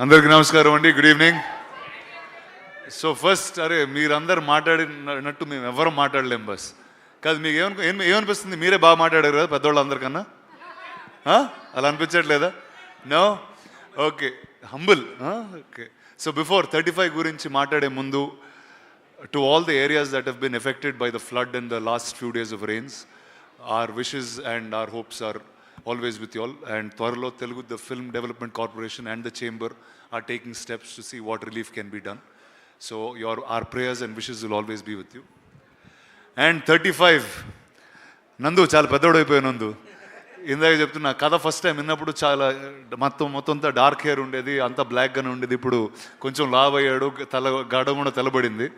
అందరికి నమస్కారం అండి, గుడ్ ఈవినింగ్. సో ఫస్ట్ అరే మీరందరు మాట్లాడినట్టు మేము ఎవరు మాట్లాడలేం బస్ కాదు. మీకు ఏమనిపిస్తుంది? మీరే బాగా మాట్లాడారు కదా పెద్దవాళ్ళు అందరికన్నా, అలా అనిపించట్లేదా? No, okay, humble. Okay, so before 35 గురించి మాట్లాడే ముందు, to all the areas that have been affected by the flood in the last few days of rains, our wishes and our hopes are always with you all. And త్వరలో Telugu the film development corporation and the chamber are taking steps to see what relief can be done. So our prayers and wishes will always be with you. And 35 నందు చాలా పెద్దోడు అయిపోయావు. నందు ఇందాక చెప్తున్నా కథ first time విన్నప్పుడు చాలా మొత్తం అంతా డార్క్ హెయిర్ ఉండేది, అంతా బ్లాక్గానే ఉండేది. ఇప్పుడు కొంచెం లావ్ అయ్యాడు, గడ కూడా తెల్లబడింది.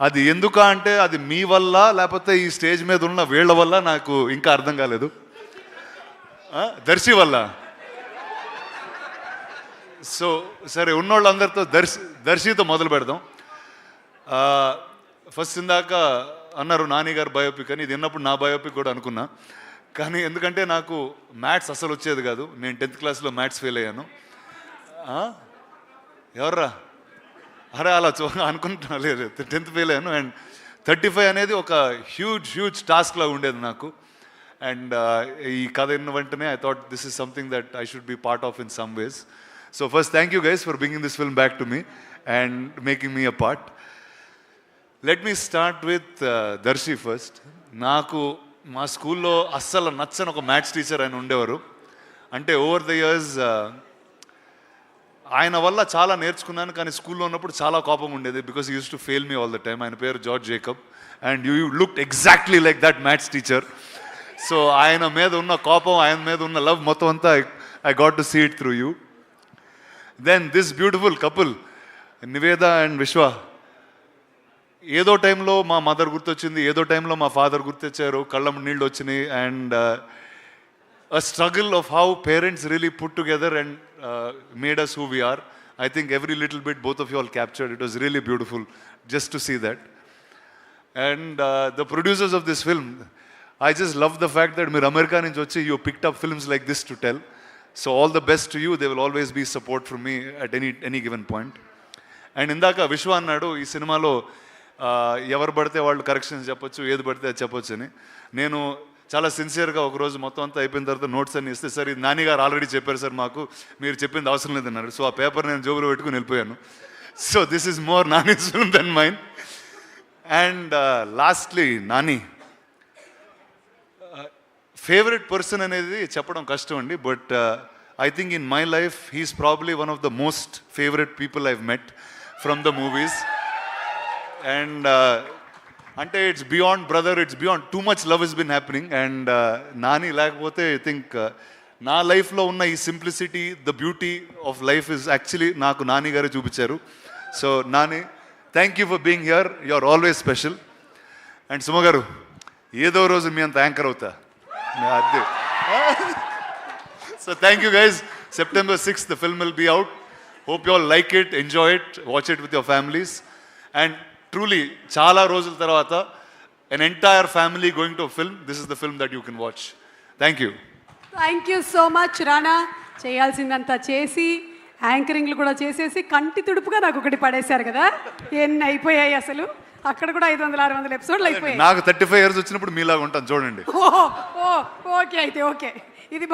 అది ఎందుక అంటే అది మీ వల్ల లేకపోతే ఈ స్టేజ్ మీద ఉన్న వీళ్ళ వల్ల నాకు ఇంకా అర్థం కాలేదు. దర్శి వల్ల. సో సరే, ఉన్నోళ్ళందరితో దర్శితో మొదలు పెడదాం. ఫస్ట్ ఇందాక అన్నారు నాని గారు బయోపిక్ అని. ఇది విన్నప్పుడు నా బయోపిక్ కూడా అనుకున్నా, కానీ ఎందుకంటే నాకు మ్యాథ్స్ అసలు వచ్చేది కాదు. నేను 10th క్లాస్లో మ్యాథ్స్ ఫెయిల్ అయ్యాను. ఎవర్రా అరే అలా అనుకుంటున్నా, లేదు 10th ఫెయిల్ అయ్యాను. అండ్ 35 అనేది ఒక హ్యూజ్ టాస్క్లా ఉండేది నాకు. అండ్ ఈ కథ విన్న వెంటనే I thought this is something that I should be part of in some ways. So first thank you guys for bringing this film back to me and making me a part. Let me start with Darshi first. నాకు మా స్కూల్లో అస్సలు నచ్చని ఒక maths teacher ఆయన ఉండేవారు. అంటే over the years ఆయన వల్ల చాలా నేర్చుకున్నాను, కానీ స్కూల్లో ఉన్నప్పుడు చాలా కోపం ఉండేది. Because use to fail me all the time. ఆయన పేరు George Jacob and you looked exactly like that maths teacher. So ఆయన మీద ఉన్న కోపం, ఆయన మీద ఉన్న లవ్ మొత్తం అంతా I got to see it through you. Then this beautiful couple Niveda and Vishwa. ఏదో టైంలో మా మదర్ గుర్తొచ్చింది, ఏదో టైంలో మా ఫాదర్ గుర్తొచ్చారు, కళ్ళ నీళ్ళు వచ్చినాయి. And a struggle of how parents really put together and made us who we are. I think every little bit both of you all captured. It was really beautiful just to see that. And the producers of this film, I just love the fact that meer America nunchi vachi you picked up films like this to tell. So all the best to you. There will always be support from me at any given point. And indaka Vishwa annadu ee సినిమాలో ఎవరు పడితే వాళ్ళు corrections చెప్పొచ్చు, ఏది పడితే అది చెప్పొచ్చు అని. నేను చాలా సిన్సియర్గా ఒకరోజు మొత్తం అంతా అయిపోయిన తర్వాత నోట్స్ అన్ని ఇస్తే, సార్ ఇది నాని గారు ఆల్రెడీ చెప్పారు సార్, మాకు మీరు చెప్పింది అవసరం లేదన్నారు. సో ఆ పేపర్ నేను జోబులో పెట్టుకుని వెళ్ళిపోయాను. So this is more Nani's film then mine. And lastly Nani favourite person అనేది చెప్పడం కష్టం అండి. But I think in my life he's probably one of the most favourite people I've met from the movies. And అంటే it's beyond brother, it's beyond, too much love is been happening. And Nani లేకపోతే I think నా లైఫ్లో ఉన్న ఈ simplicity, the beauty of life is actually నాకు నాని గారే చూపించారు. So Nani, thank you for being here, you are always special. And Suma garu, ఏదో రోజు మీ అంత యాంకర్ అవుతా అదే. So thank you guys. September 6th the film will be out. Hope you all like it, enjoy it, watch it with your families. And truly చాలా రోజుల తర్వాత an entire family going to a film, this is the film that you can watch. Thank you. Thank you so much Rana. చేయాల్సిందంతా చేసి యాంకరింగ్లు కూడా చేసేసి కంటి తుడుపుగా నాకు ఒకటి పడేశారు కదా. ఎన్ని అయిపోయాయి అసలు, అక్కడ కూడా 500-600 ఎపిసోడ్లు అయిపోయాయి. నాకు 35 years వచ్చినప్పుడు మీలాగా ఉంటాను చూడండి. ఓకే అయితే ఓకే, ఇది